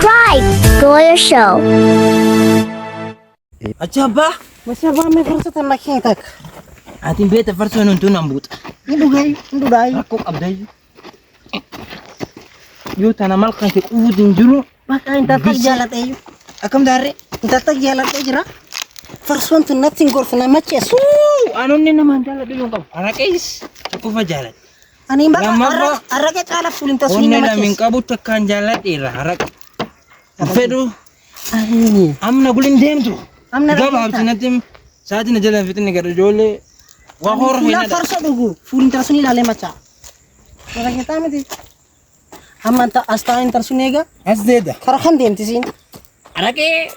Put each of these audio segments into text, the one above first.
Subscribe Goyo Show. अच्छा बा Masih apa me farsa tan lakin tak. atin beta farso non tu nambut Indu gai. aku abdai yo tana mal kan ke udin juru Maka inta tak jalat ayo. akam dare Inta tak jalat ayo jira. Farsuan tu nothing gorf na matches. anon ni naman dala bilong kam arakais aku fajalat Ani mbak Lama ba? arake kala fulin ta onne suina la min matches. kabut takkan jalat ira harak fedu Ani. amna gulin dem tu Amna gaba habtinatim saati na jala fitni gar jole wa hor Fula hina farsa dugu. Fulin ta suni lale macha. Ora kita me di. Amanta asta inter sunega. asdeda Karahan dem tisin. arake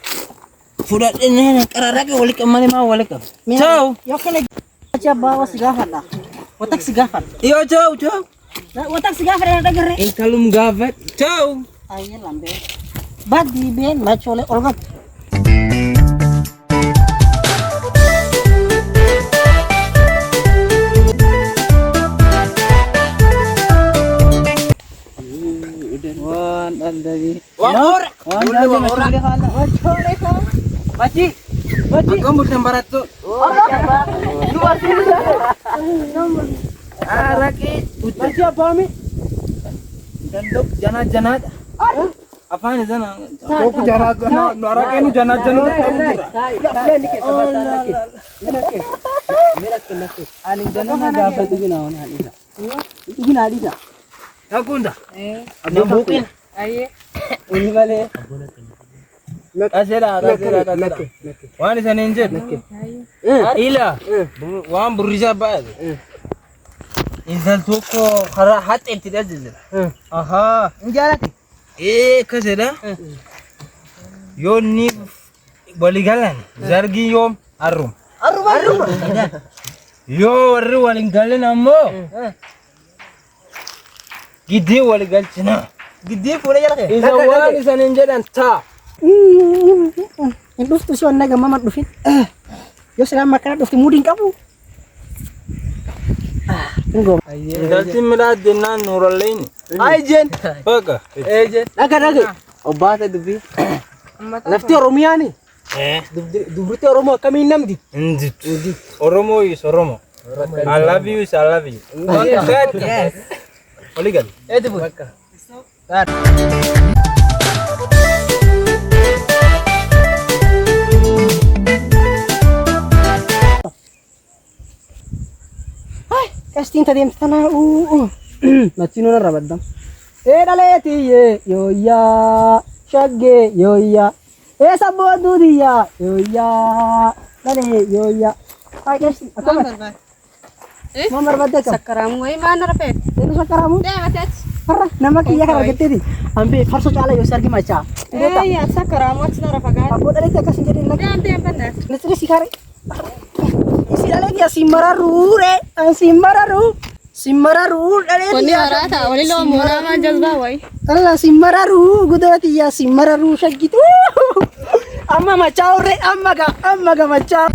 fuda ne kararake wali kamane ma wali kam ciao Yo kene acha bawa sigafar lah. Watak sigafar. iyo ciao ciao Watak sigafar yang ada gere. intalum gavet ciao Ayo lambe. Badi ben machole olgat. Wahor, Baci, kamu tembarat tuh. Araki, baci apa mi? Danduk janat. Apa nih janat? Kau janat, araki ini janat. Aku ndak. Ada bukin. Ini balik. Kasera. Wani sana injet. Ila. Wan burisa ba. Inzal toko khara hat iltidal zil. Aha. Injalat. Kasera. Yoni baligalan. Zargi yom arum. Yo arru walingalan ammo. Gidi waligalchina. Gede pula ya lah. Isa wani sana injet anta. Indus tu suan naga mamat dufin. Yo selama makan dufin muding kamu. Tunggu. Dalti milad dinna nuralain. Ay jen. Baka. Jen. Naga. Obat dubi. Lafti Oromia ni. Dubrite Oromo kami nam di. Injit. Oromo is Oromo. I love you. Yes. Oligal. Itu bu. Casting tadi tanah Natino na rabadam. Daleti yo ya shagge yo ya. Sabo duriya yo ya. Dale yo ya. Hai casting. Apa? Mau berbeda kan? Sakaramu ay mana rape? Itu sakaramu? Ya matet. Parah, nama kia kalau gitu di. Ambil farso cala yo sargi maca. Ya sakaramu atsna rapagan. Aku dari tak kasih jadi lagi. Ya ante panda. Let's si kare. Isi lagi ya simararu re. Simararu dale. Koni harata, wali lo mura ma jazba wai. Allah simararu gudawati ya simararu shagitu. Amma maca re amma ga maca.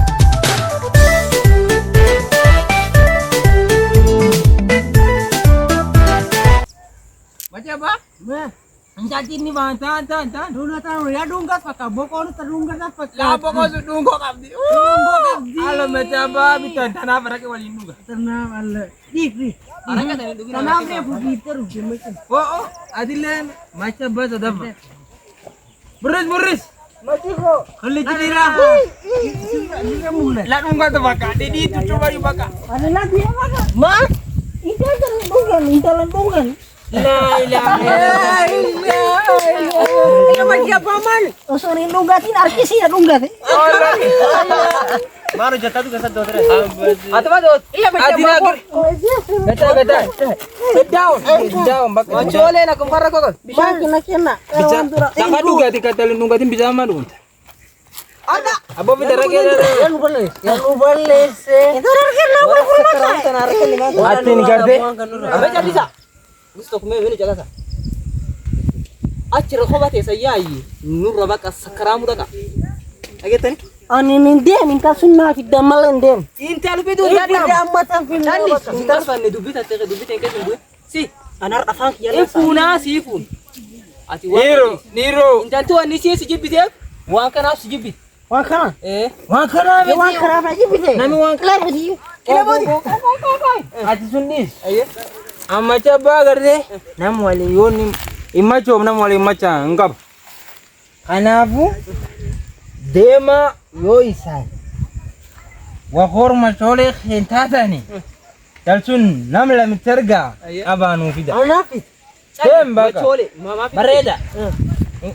Baca apa? Anjati ni bang, tan. Dulu tahu ya dunggas pakai bokor terunggas apa? Lapa kau sudunggo kabdi. Alam baca apa? Bitan tanah apa lagi wali nungga. Tenang Allah. Di. Arang kan dari Tenang dia begitu Oh, adilan macam bahasa apa? Beris. Mati kok. Kalau cedera. Lah nungga tu baka. Dedi itu coba you baka. Ada lagi ya mana? Ma? Itu intalan bungan. La ilaha Ini macam apa man? Oh sorry nunggatin artis ya nunggat. Baru jatuh tu kasar dua terus. Atau badut. Iya macam apa? Beta. Sit down. Baka. Macole na kumpara ko. Bisa kina. Sama juga dikatalin nunggatin bisa malu. Ada. Abo beda lagi ada. Yang ubales. Itu harga nama kurma. Atin garde. Apa jadi sa? Gusto ko ini jaga sa. Acir khobate sa yayi. Nur baka sakaramu daga. Agetan. Ani ninde minta sunna fi damal ndem. Inta alfi du jadi amatan fi nani. Inta fanne du bita te du bita ke du. Si anar afan yalla. Ifuna sifun. Ati Niro. intantu anisi si jibbite waan kanaaf si jibbite. Waan kana? Waan kanaaf Waan kanaaf jibbite. Nami waan kanaaf jibbite. Ati sunnis. Amma cabaa gartee nam wali yoon himachuuf nam wali himacha hin qabu. Kanaafuu deema yoo isaan waa tole hin taatani jalsun nam lamitti ergaa abaanuu fida. Anaafit. Deem baqa. Bareeda.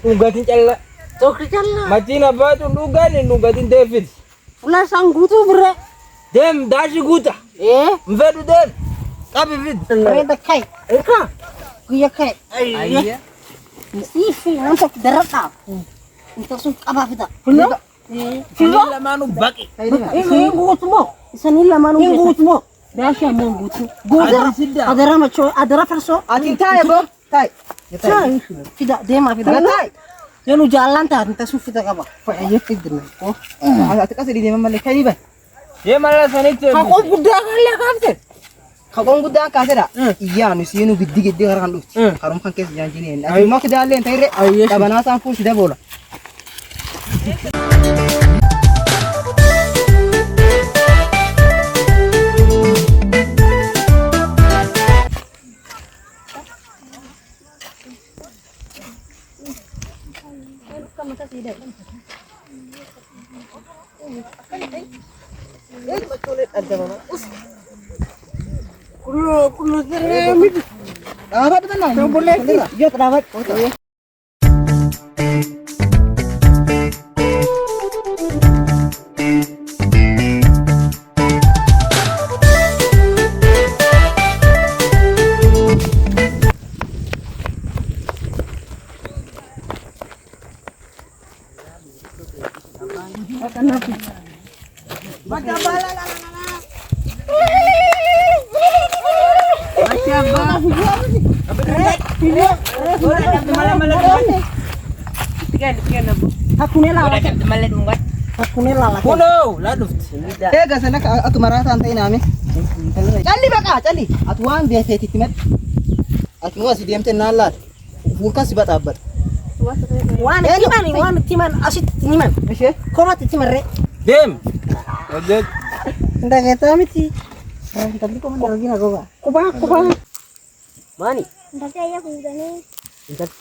Dhugatiin calla. Tokko calla. Matiin abbaatu dhugaan dhugatiin deefit. Fuula isaan guutuu birre. Deem daashi guuta. Mfedhu deem. Qabi fit. Bareeda kai. Irka. Guyya kai. Ayya. Isi waan tokko darabdhaaf. Inta sun qabaa fida. Fuula. Fuula lamaanuu baqi. Isin guutumoo. Isin lamaanuu guutumoo. Daasha ammoo guutu. Guutu. Adara macho adara farso. Ati taa'e boo. Taa'e. Fida deema fida. Taa'e. Yenu jalan taat inta sun fida qaba. Fayyee fidna. Ati qasdi deema malee kanii ba. Deema la sanitti. Haqoon guddaa kallee kaafte. Haqoon guddaa kaasedha. Iyyaanu siinu giddi harkaan dhufti. Harum kan keessa jaanjineen. Ati immoo fidaallee hin ta'irre. Dhabanaa isaan fuun fida boola. Dapat tenang. Yang boleh. Ya dapat. Eega sana akka maraataan ta'e naame. Calli baqaa calli. Ati waan beekteetitti mad. Ati moo asii deemtee naan laata. Fuulkaan si baxaabbata. Waan timan asitti timan. Ishee. Komatti timarree. Deem. Ndagataa miti. Tapi kok mendargina goga. Kubah. Mani. Ndataya fuudhanii.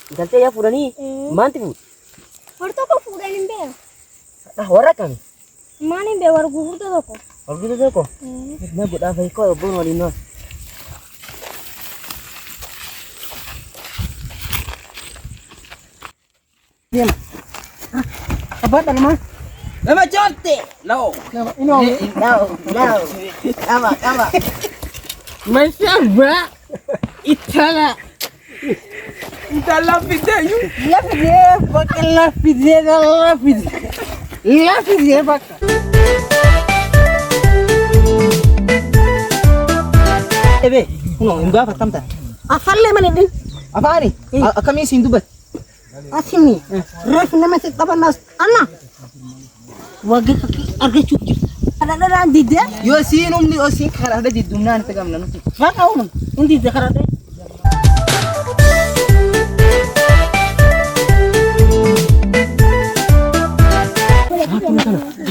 Intaltee yaa fuudhanii maanti fuudhu? Warra tokko fuudhanii beeku. Warra kami? Maaliin beeku warra gurgurtaa tokko. Warra tokko? Na godhaa fayyikoo obboon waliin noon. Diema. Apa dalaman? Nama jorte. Lao. Ino. Lao. Ama. Masyaba. Itala. Itala fideyu. Lapide pakai. Ebe, kuno enggak fatamta. Afalle manidin. Afaani? Akami sindubat. Asini. Ref nama setabanas. Anna. Wage kaki arga cukir. Ada dide. Yo sinum ni osin kara ada di dumnan tegam nanu. Maka umum. Indi dekarate.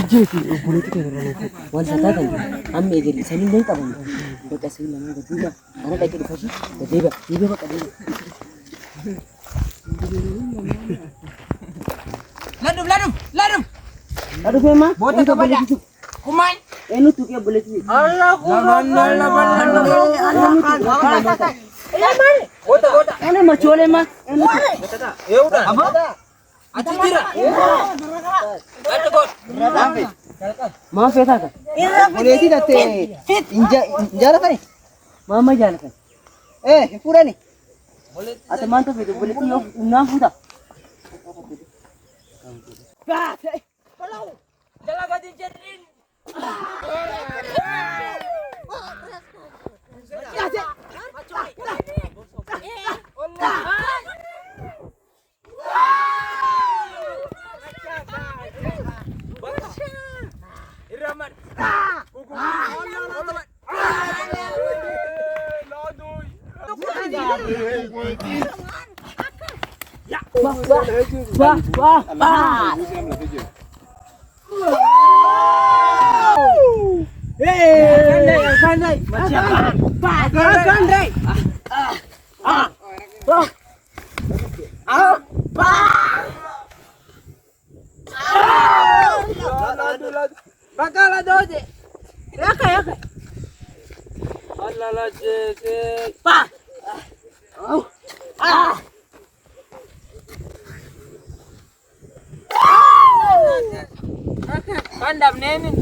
Jadi boleh kita berlalu. Wanita kan, kami jadi saya ini tak boleh. Kita sih nama berdua. Karena tak kita kasih. Berdua, berdua pak berdua. Ladum. Aduh memang. Bota kepada. Kuman. Enu tuh dia boleh sih. Allah. Bota. Enu macole mah. Enu. Ya udah. Apa? Ati tira. Ada god. Maaf ya tak? Boleh tidak teh? Jalan kan? Mama jalan kan? Pura nih. Boleh. Atau mantap itu boleh tuh enam sudah. Kalau jalan ganti jerin. Ya Wah. Kandai. Bakala doje. Yaka. Allah la je. Pa. Kandam nemin.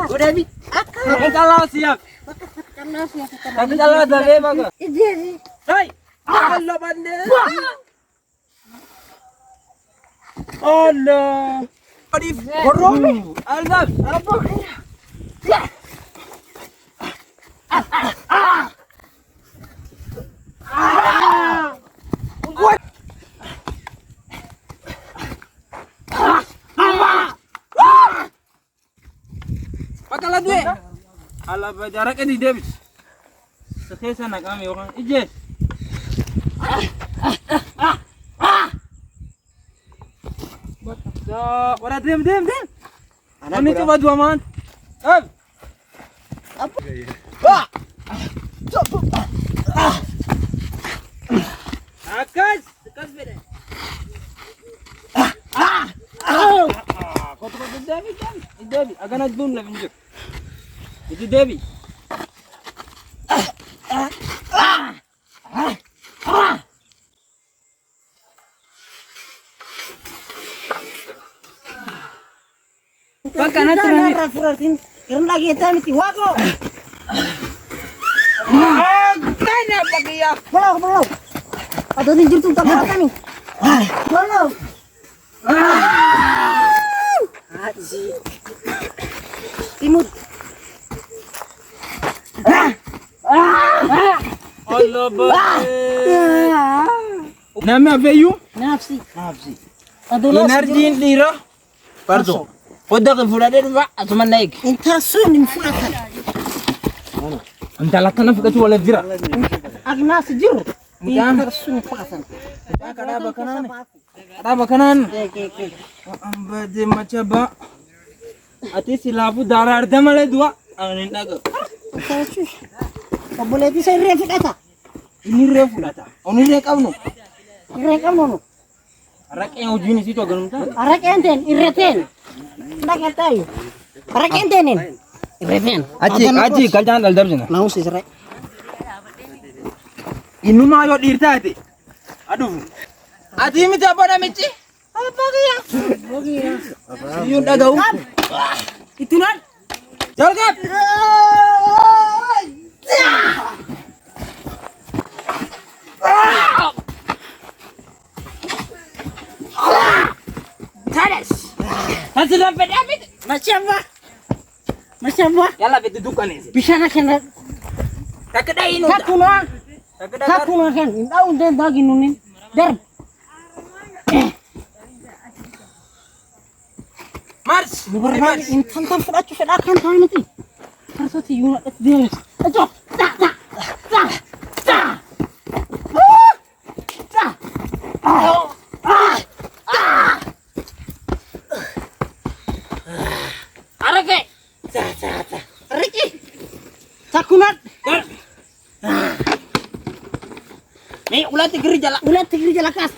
Udah bi. Kalau siap. Tapi kalau ada baga. Hai. Allah bande. Allah. Adif. Gorong. Allah. Apa? Bakala due. Ala bajara ke di Davis. Sekesa nak kami orang ije. So, ora dem. Ini coba dua man. Akas beda. Kau Devi, agak nak dum lah minjuk. Itu Devi. Pakai nanti rafuratin. Kirim lagi itu nanti wago. Kena pakai ya. Belum. Atau tinjur tuh tak kami. Belum. Haji. Timur. Allah baik. Nama veio? Nafsi. Energi lira. Pardon. Poda ke fulade dua cuma naik. Intasun in fulatan. Entah lah kenapa kecuali wala jira. Agna sejur. Bukan. Intasun fulatan. Ada makanan. Amba de macaba. Ati silabu darah ada malah dua. Angin naga. Kau boleh bisa refit apa? Ini refulata. Ini rekam no. Rekam no. Rak yang ujung situ agak nuntar. Arak enten, ireten. Nak ngerti? Arak entenin. Ireten. Aji, kaljan dal darjana. Mau sih serai. Inu mayo dirta ati. Aduh. Aji minta apa namici? Apa dia? Yun dagau. Itu nan. Jal kap. Tadas. Hasil apa David? Macam apa? Yalla betu dukan ini. Bisa nak kena. Tak kedai ini. Takuna kan. Tahu den dagi nunin. Der. Mars. Berani intan tan sudah cuci akan tahu nanti. Harus ti yuna dia. Ajo. Tak. Arake. Riki. Takunat. Nih ulat tigri jala. Kas.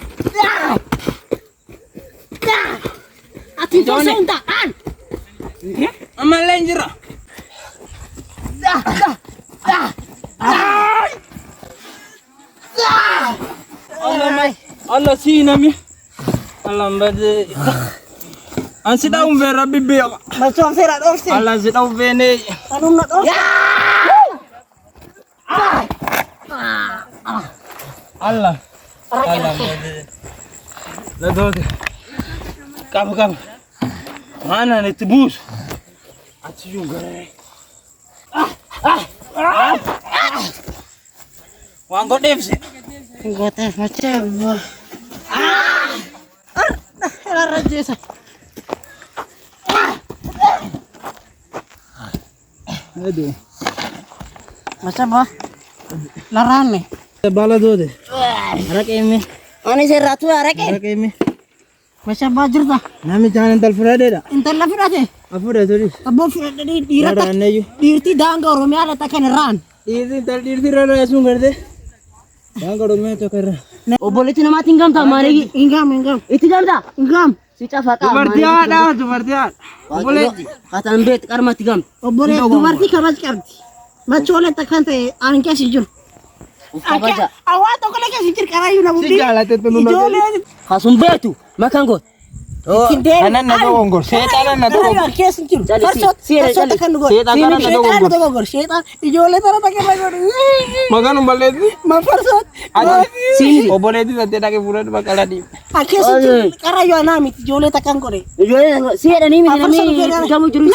Ati dosa untaan. Amal lenjira. Allah si nami. Allah bade. Ansi daun vera bibi. Macam serat orsi. Allah si daun vene. Anum nak orsi. Allah. Allah bade. Ladot. Kamu. Mana nih tebus? Aci juga. Wanggo Dev sih. Gue teh macam. Era raja sa. Aduh. Macam apa? Laran nih. Bala dode. Arak ini. Ani serratu arake. Arake me. Masha bajirta. Nami jangan intal furadeedha. Intala firate. Afuudha turi. Abbo firate dhiirata. Dharaanneeyyuu. Dhiirti daanga Oromiyaa laata kan irraan. Dhiirti intal dhiirti irraa sun garte. Daanga Oromiyaa tokko irra. Obboleetti namaatiin gamtaa maaliif? Ingam. Itti gamtaa? Ingam. Si cafaqaa. Dubartii haadha, dubartii haadha. Obboleetti. Haatan beet qarmatti gamta. Obboleetti dubartii kabaj qabdi. Machoolee takkan ta'e aan keessa jiru. Kabaja. Awwaa tokko la keessa jiru qaraayyuu na Si jaalatetti nu Ijoollee. Hasun beetu makan goot. Kanan na dogongor. Seexanan na dogongor. Keessa jiru. Farsoot. Farsoot kan goot. Seexanan na dogongor. Seexan ijoollee tara takka la goot. Maganum balleetti. Ma farsoot. Sini. Obboleetti sattee dhaqee fuudhee maqala dhiib. Keessa jiru. Qaraayyuu anaa miti ijoollee takkan godhe. Ijoollee seedhanii miti namni gamu jiru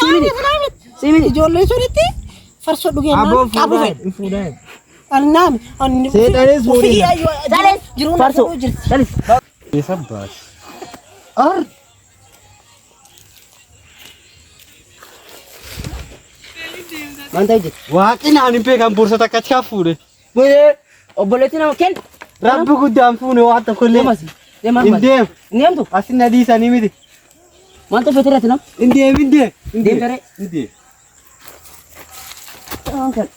Simini. Ijoollee sunitti farsoo dhugee Aboo fuudhee. Annam, Seedhanis fuudhee. Jalis, jiru Farsoo. Jalis. Isa baas. Or. Manta ije. Waaqni ani beekan boorsa takka tika fuudhe. Obboleetti nama kenn. Rabbi guddaan fuune waan tokko illee. Deemaa Indeem. Neemtu. Asin na dhiisanii miti. Manta fetirati nam. Indeem. Deem garee. Indeem. Kan.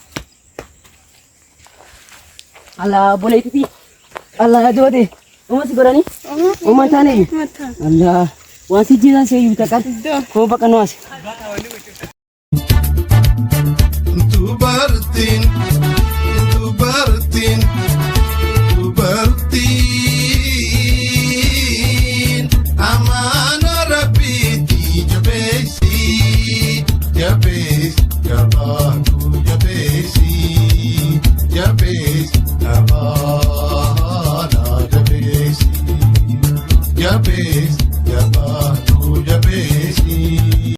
Allah obboleetti. Allah joote. Uumasi godhanii. Uumaa taane. Allah. Waan si jiran see yuuta kan. Koo bakka nuwaasi. Tubartiin amaana rabbiiti jabeessi